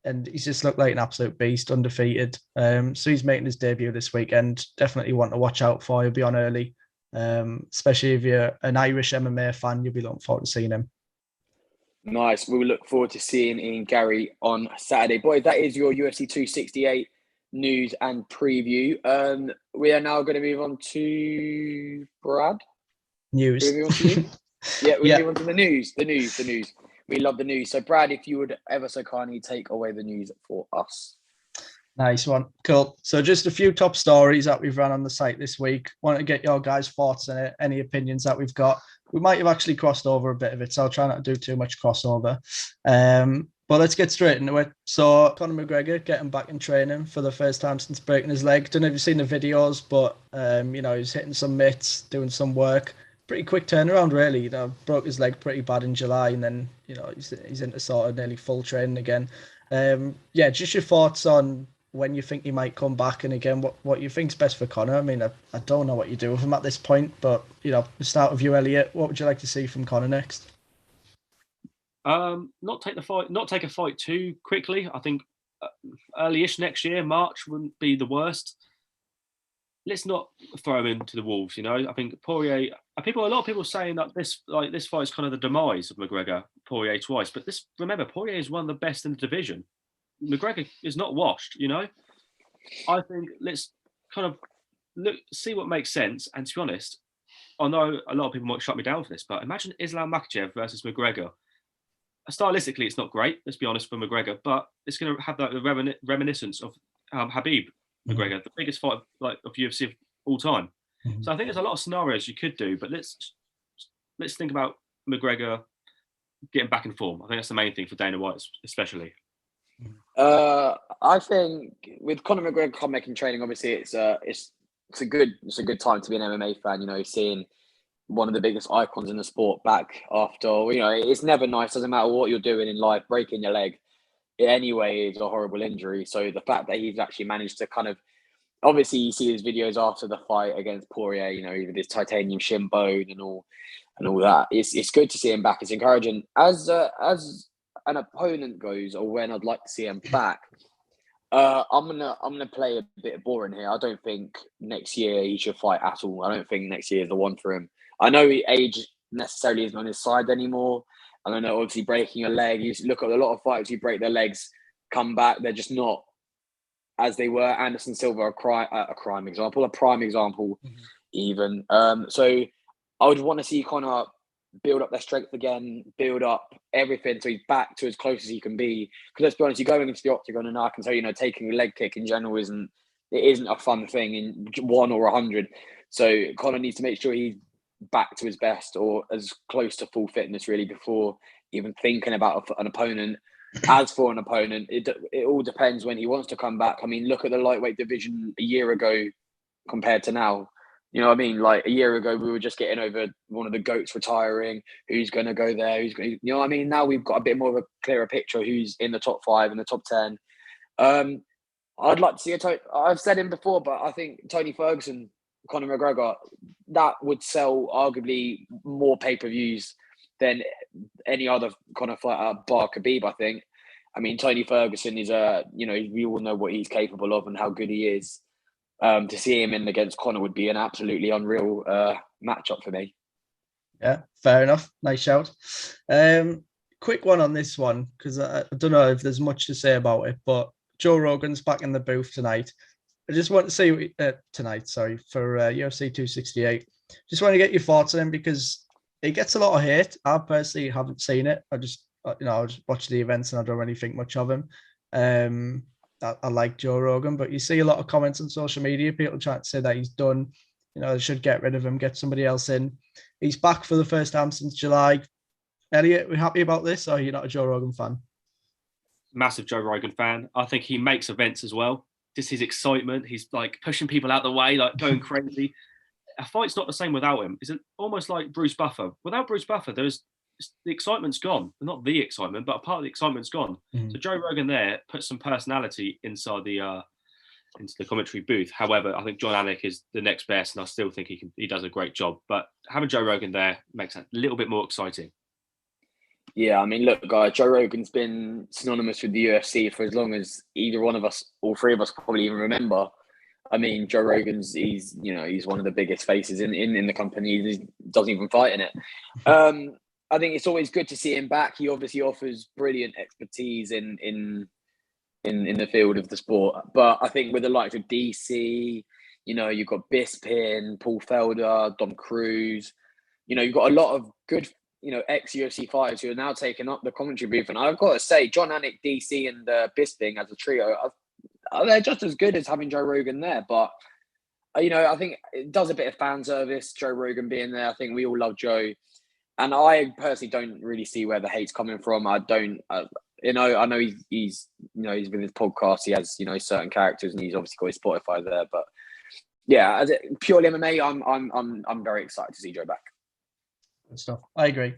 and he's just looked like an absolute beast, undefeated. So he's making his debut this weekend. Definitely want to watch out for. He'll be on early, especially if you're an Irish MMA fan. You'll be looking forward to seeing him. Nice. We will look forward to seeing Ian Gary on Saturday. Boy, that is your UFC 268 news and preview. We are now going to move on to Brad. News. We're moving on to you? Yeah, we're moving on to the news. The news. We love the news. So, Brad, if you would ever so kindly take away the news for us. Nice one. Cool. So just a few top stories that we've run on the site this week. Want to get your guys' thoughts on it, any opinions that we've got. We might have actually crossed over a bit of it, so I'll try not to do too much crossover. But let's get straight into it. So Conor McGregor getting back in training for the first time since breaking his leg. Don't know if you've seen the videos, but he's hitting some mitts, doing some work. Pretty quick turnaround, really. Broke his leg pretty bad in July, and then he's into sort of nearly full training again. Just your thoughts on when you think he might come back, and again, what you think's best for Conor. I mean, I don't know what you do with him at this point, but we'll start with you, Elliot. What would you like to see from Conor next? Not take a fight too quickly. I think early-ish next year, March wouldn't be the worst. Let's not throw him into the wolves. I think Poirier. A lot of people saying that this fight is kind of the demise of McGregor, Poirier twice. But remember, Poirier is one of the best in the division. McGregor is not washed. I think let's kind of see what makes sense. And to be honest, I know a lot of people might shut me down for this, but imagine Islam Makhachev versus McGregor. Stylistically, it's not great, let's be honest, for McGregor, but it's going to have that reminiscence of Habib McGregor, the biggest fight of UFC of all time. So I think there's a lot of scenarios you could do, but let's think about McGregor getting back in form. I think that's the main thing for Dana White, especially. I think with Conor McGregor coming back in training, obviously it's a good time to be an MMA fan. You know, seeing one of the biggest icons in the sport back after, you know, it's never nice. Doesn't matter what you're doing in life, breaking your leg anyway is a horrible injury. So the fact that he's actually managed to kind of, obviously you see his videos after the fight against Poirier, you know, even this titanium shin bone and all that. It's good to see him back. It's encouraging. As an opponent goes, or when I'd like to see him back, I'm gonna play a bit boring here. I don't think next year he should fight at all. I don't think next year is the one for him. I know age necessarily isn't on his side anymore. And I know obviously breaking a leg, you look at a lot of fighters who break their legs, come back, they're just not as they were. Anderson Silva, a prime example, even. So I would want to see Conor build up their strength again, build up everything so he's back to as close as he can be. Because let's be honest, you're going into the octagon, and I can tell you know taking a leg kick in general isn't a fun thing in 1 or 100. So Conor needs to make sure he's back to his best or as close to full fitness really before even thinking about an opponent. As for an opponent, it all depends when he wants to come back. I mean, look at the lightweight division a year ago compared to now. You know what I mean? Like a year ago, we were just getting over one of the GOATs retiring. Who's going to go there? You know what I mean? Now we've got a bit more of a clearer picture of who's in the top 5 and the top 10. I'd like to see I've said him before, but I think Tony Ferguson, Conor McGregor, that would sell arguably more pay-per-views than any other kind of fighter, bar Khabib, I think. I mean, Tony Ferguson is we all know what he's capable of and how good he is. To see him in against Conor would be an absolutely unreal matchup for me. Yeah, fair enough. Nice shout. Quick one on this one, because I don't know if there's much to say about it, but Joe Rogan's back in the booth tonight. I just want to see for UFC 268. Just want to get your thoughts on him because he gets a lot of hate. I personally haven't seen it. I just watch the events and I don't really think much of him. I like Joe Rogan, but you see a lot of comments on social media, people trying to say that he's done. You know, they should get rid of him, get somebody else in. He's back for the first time since July. Elliot, we happy about this, or are you not a Joe Rogan fan? Massive Joe Rogan fan. I think he makes events as well. Just his excitement. He's like pushing people out the way, like going crazy. A fight's not the same without him. It's almost like Bruce Buffer. Without Bruce Buffer, the excitement's gone. Not the excitement, but a part of the excitement's gone. So Joe Rogan there puts some personality inside into the commentary booth. However, I think John Anik is the next best, and I still think he does a great job. But having Joe Rogan there makes it a little bit more exciting. Yeah, I mean, look, guys, Joe Rogan's been synonymous with the UFC for as long as either one of us, all three of us, probably even remember. I mean, Joe Rogan's he's one of the biggest faces in the company. He doesn't even fight in it. I think it's always good to see him back. He obviously offers brilliant expertise in the field of the sport. But I think with the likes of DC, you've got Bisping, Paul Felder, Dom Cruz. You've got a lot of good, ex-UFC fighters who are now taking up the commentary booth. And I've got to say, John Anik, DC, and Bisping as a trio, they're just as good as having Joe Rogan there. But, I think it does a bit of fan service, Joe Rogan being there. I think we all love Joe. And I personally don't really see where the hate's coming from. I know he's with his podcast, he has, certain characters, and he's obviously got his Spotify there. But yeah, as purely MMA, I'm very excited to see Joe back. Good stuff. I agree.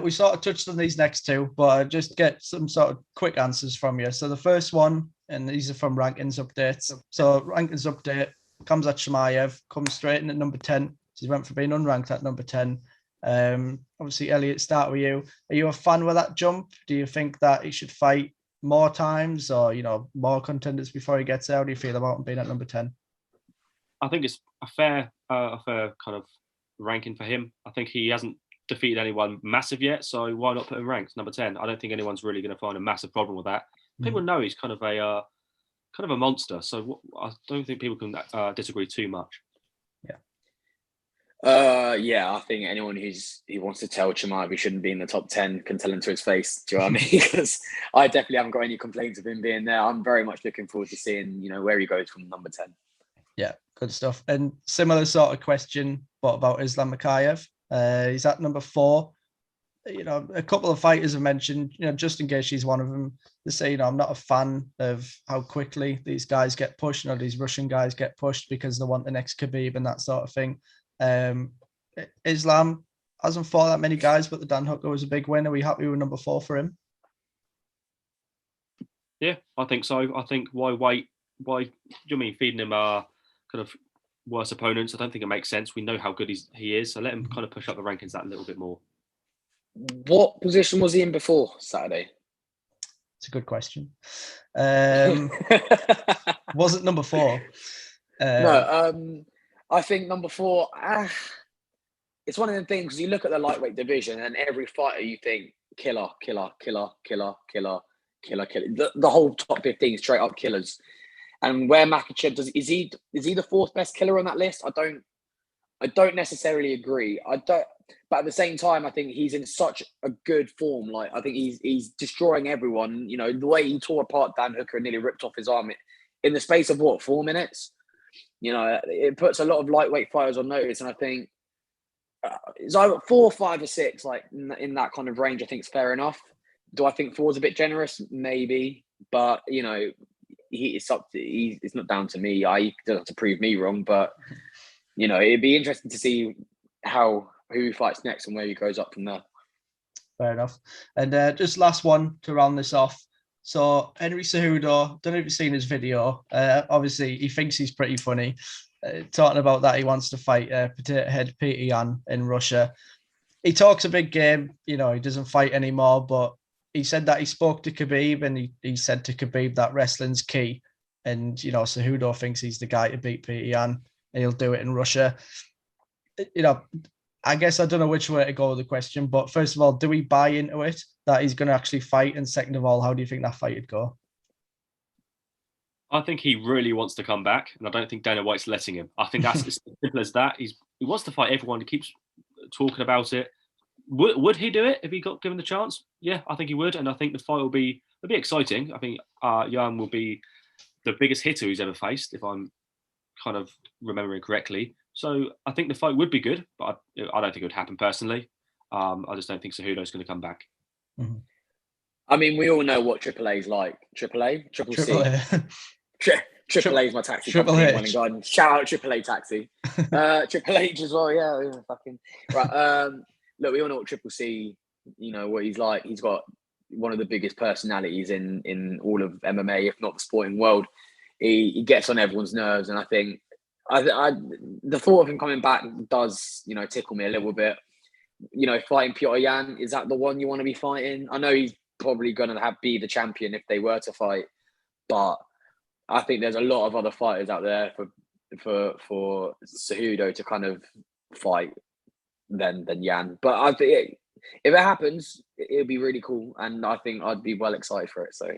We sort of touched on these next two, but I just get some sort of quick answers from you. So the first one, and these are from rankings updates. So rankings update, Khamzat Chimaev comes straight in at number 10. So he went from being unranked at number 10. Obviously, Elliot, start with you. Are you a fan with that jump? Do you think that he should fight more times or, more contenders before he gets there? How do you feel about him being at number 10? I think it's a fair kind of ranking for him. I think he hasn't defeated anyone massive yet, so why not put him ranked number 10? I don't think anyone's really going to find a massive problem with that. People know he's kind of kind of a monster. So I don't think people can disagree too much. Yeah, I think anyone who wants to tell Chimaev he shouldn't be in the top 10 can tell him to his face. Do you know what I mean? Because I definitely haven't got any complaints of him being there. I'm very much looking forward to seeing, where he goes from number 10. Yeah, good stuff. And similar sort of question, but about Islam Makhachev. He's at number 4. A couple of fighters have mentioned, just in case she's one of them, they say, I'm not a fan of how quickly these guys get pushed, these Russian guys get pushed because they want the next Khabib and that sort of thing. Islam hasn't fought that many guys, but the Dan Hooker was a big win. Are we happy with number 4 for him? Yeah, I think so. I think why wait? Why do you mean feeding him kind of worse opponents? I don't think it makes sense. We know how good he is, so let him kind of push up the rankings that little bit more. What position was he in before Saturday? It's a good question. Wasn't number 4. No, I think number 4, it's one of the things, because you look at the lightweight division and every fighter you think killer. The whole top 15 straight up killers. And where Makhachev is he the 4th best killer on that list? I don't necessarily agree. But at the same time, I think he's in such a good form. Like, I think he's destroying everyone. The way he tore apart Dan Hooker and nearly ripped off his arm in the space of 4 minutes. It puts a lot of lightweight fighters on notice, and I think it's either 4, 5, or 6, like in that kind of range. I think it's fair enough. Do I think 4's a bit generous? Maybe, but it's not down to me. I don't have to prove me wrong, but it'd be interesting to see who he fights next and where he goes up from there. Fair enough. And just last one to round this off. So Henry Cejudo, don't know if you've seen his video. Obviously, he thinks he's pretty funny. Talking about that, he wants to fight Potato Head Peter Yan in Russia. He talks a big game. He doesn't fight anymore, but he said that he spoke to Khabib and he said to Khabib that wrestling's key. And, Cejudo thinks he's the guy to beat Peter Yan and he'll do it in Russia. I guess I don't know which way to go with the question, but first of all, do we buy into it that he's going to actually fight? And second of all, how do you think that fight would go? I think he really wants to come back, and I don't think Dana White's letting him. I think that's as simple as that. He wants to fight everyone. He keeps talking about it. Would he do it if he got given the chance? Yeah, I think he would, and I think the fight will be exciting. I think Yan will be the biggest hitter he's ever faced, if I'm kind of remembering correctly. So I think the fight would be good, but I don't think it would happen personally. I just don't think Cejudo's going to come back. Mm-hmm. I mean, we all know what AAA's like. AAA? Triple C. AAA is my taxi company in Welling Garden. Shout out AAA Taxi. Triple H as well, yeah. Fucking right. Look, we all know what Triple C, what he's like. He's got one of the biggest personalities in all of MMA, if not the sporting world. He gets on everyone's nerves, and I think the thought of him coming back does, tickle me a little bit. Fighting Petr Yan, is that the one you want to be fighting? I know he's probably going to be the champion if they were to fight, but I think there's a lot of other fighters out there for Cejudo to kind of fight than Yan. But I think if it happens, it'll be really cool, and I think I'd be well excited for it. So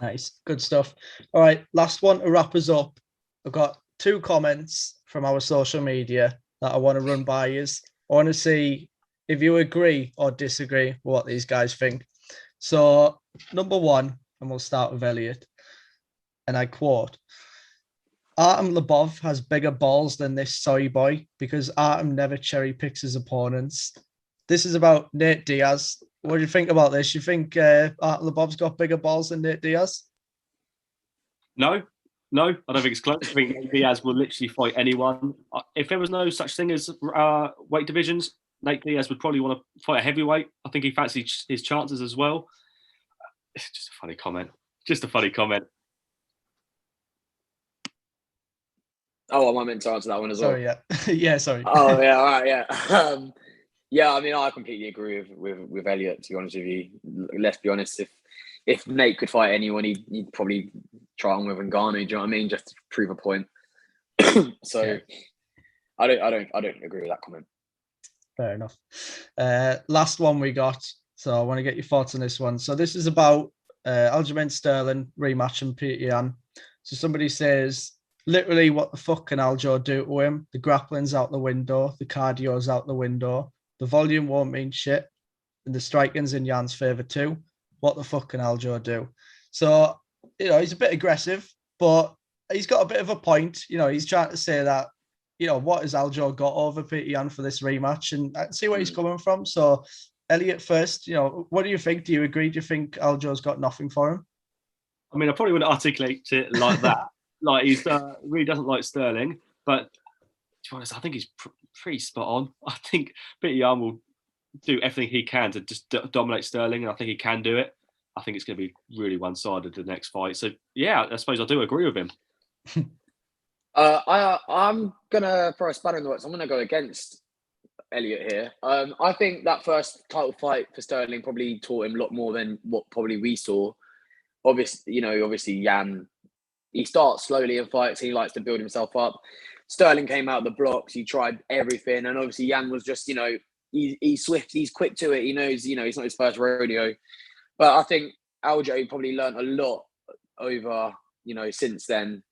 nice, good stuff. All right, last one to wrap us up. I've got 2 comments from our social media that I want to run by you. I want to see if you agree or disagree with what these guys think. So, number 1, and we'll start with Elliot, and I quote, Artem Lobov has bigger balls than this soy boy because Artem never cherry picks his opponents. This is about Nate Diaz. What do you think about this? You think Artem Lobov's got bigger balls than Nate Diaz? No, I don't think it's close. I think Nate Diaz will literally fight anyone. If there was no such thing as weight divisions, Nate Diaz would probably want to fight a heavyweight. I think he fancies his chances as well. It's just a funny comment. Oh, am I meant to answer that one as well? Sorry, yeah. Yeah, sorry. Oh, yeah, all right, yeah. Yeah, I mean, I completely agree with Elliot, to be honest with you. Let's be honest, if Nate could fight anyone, he'd probably try on with Ngannou, do you know what I mean? Just to prove a point. So yeah. I don't agree with that comment. Fair enough. Last one we got. So I want to get your thoughts on this one. So this is about Aljamain Sterling rematching Peter Yan. So somebody says, literally, what the fuck can Aljo do to him? The grappling's out the window, the cardio's out the window, the volume won't mean shit, and the striking's in Yan's favour too. What the fuck can Aljo do? So, he's a bit aggressive, but he's got a bit of a point. He's trying to say that, what has Aljo got over Peter Yan for this rematch? And I see where he's coming from. So, Elliot first, what do you think? Do you agree? Do you think Aljo's got nothing for him? I mean, I probably wouldn't articulate it like that. Like, he's really doesn't like Sterling, but to be honest, I think he's pretty spot on. I think Peter Yan will do everything he can to just dominate Sterling, and I think he can do it. I think it's going to be really one-sided the next fight. So, yeah, I suppose I do agree with him. I'm going to throw a spanner in the works. I'm going to go against Elliot here. I think that first title fight for Sterling probably taught him a lot more than what probably we saw. Obviously Yan, he starts slowly in fights. He likes to build himself up. Sterling came out of the blocks. He tried everything. And obviously Yan was just, he's swift. He's quick to it. He knows, it's not his first rodeo. But I think Aljo probably learned a lot over, since then.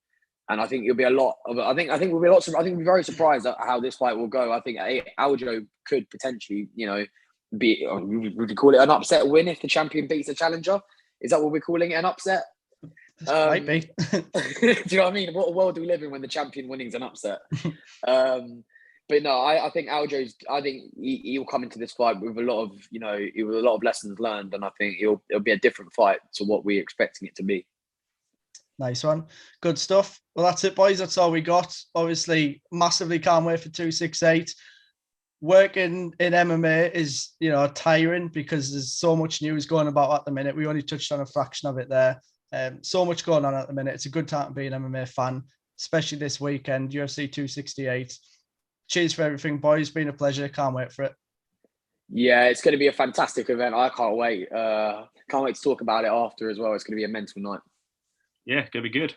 And I think it'll be a lot of. I think we'll be we'll be very surprised at how this fight will go. I think Aljo could potentially, be. Would we call it an upset win if the champion beats the challenger? Is that what we're calling it? An upset? Might be. Do you know what I mean? What world do we live in when the champion winning's an upset? But no, I think Aljo's. I think he'll come into this fight with a lot of, with a lot of lessons learned, and I think it'll be a different fight to what we're expecting it to be. Nice one. Good stuff. Well, that's it, boys. That's all we got. Obviously, massively can't wait for 268. Working in MMA is, tiring because there's so much news going about at the minute. We only touched on a fraction of it there. So much going on at the minute. It's a good time to be an MMA fan, especially this weekend, UFC 268. Cheers for everything, boys. Been a pleasure. Can't wait for it. Yeah, it's going to be a fantastic event. I can't wait. Can't wait to talk about it after as well. It's going to be a mental night. Yeah, going to be good.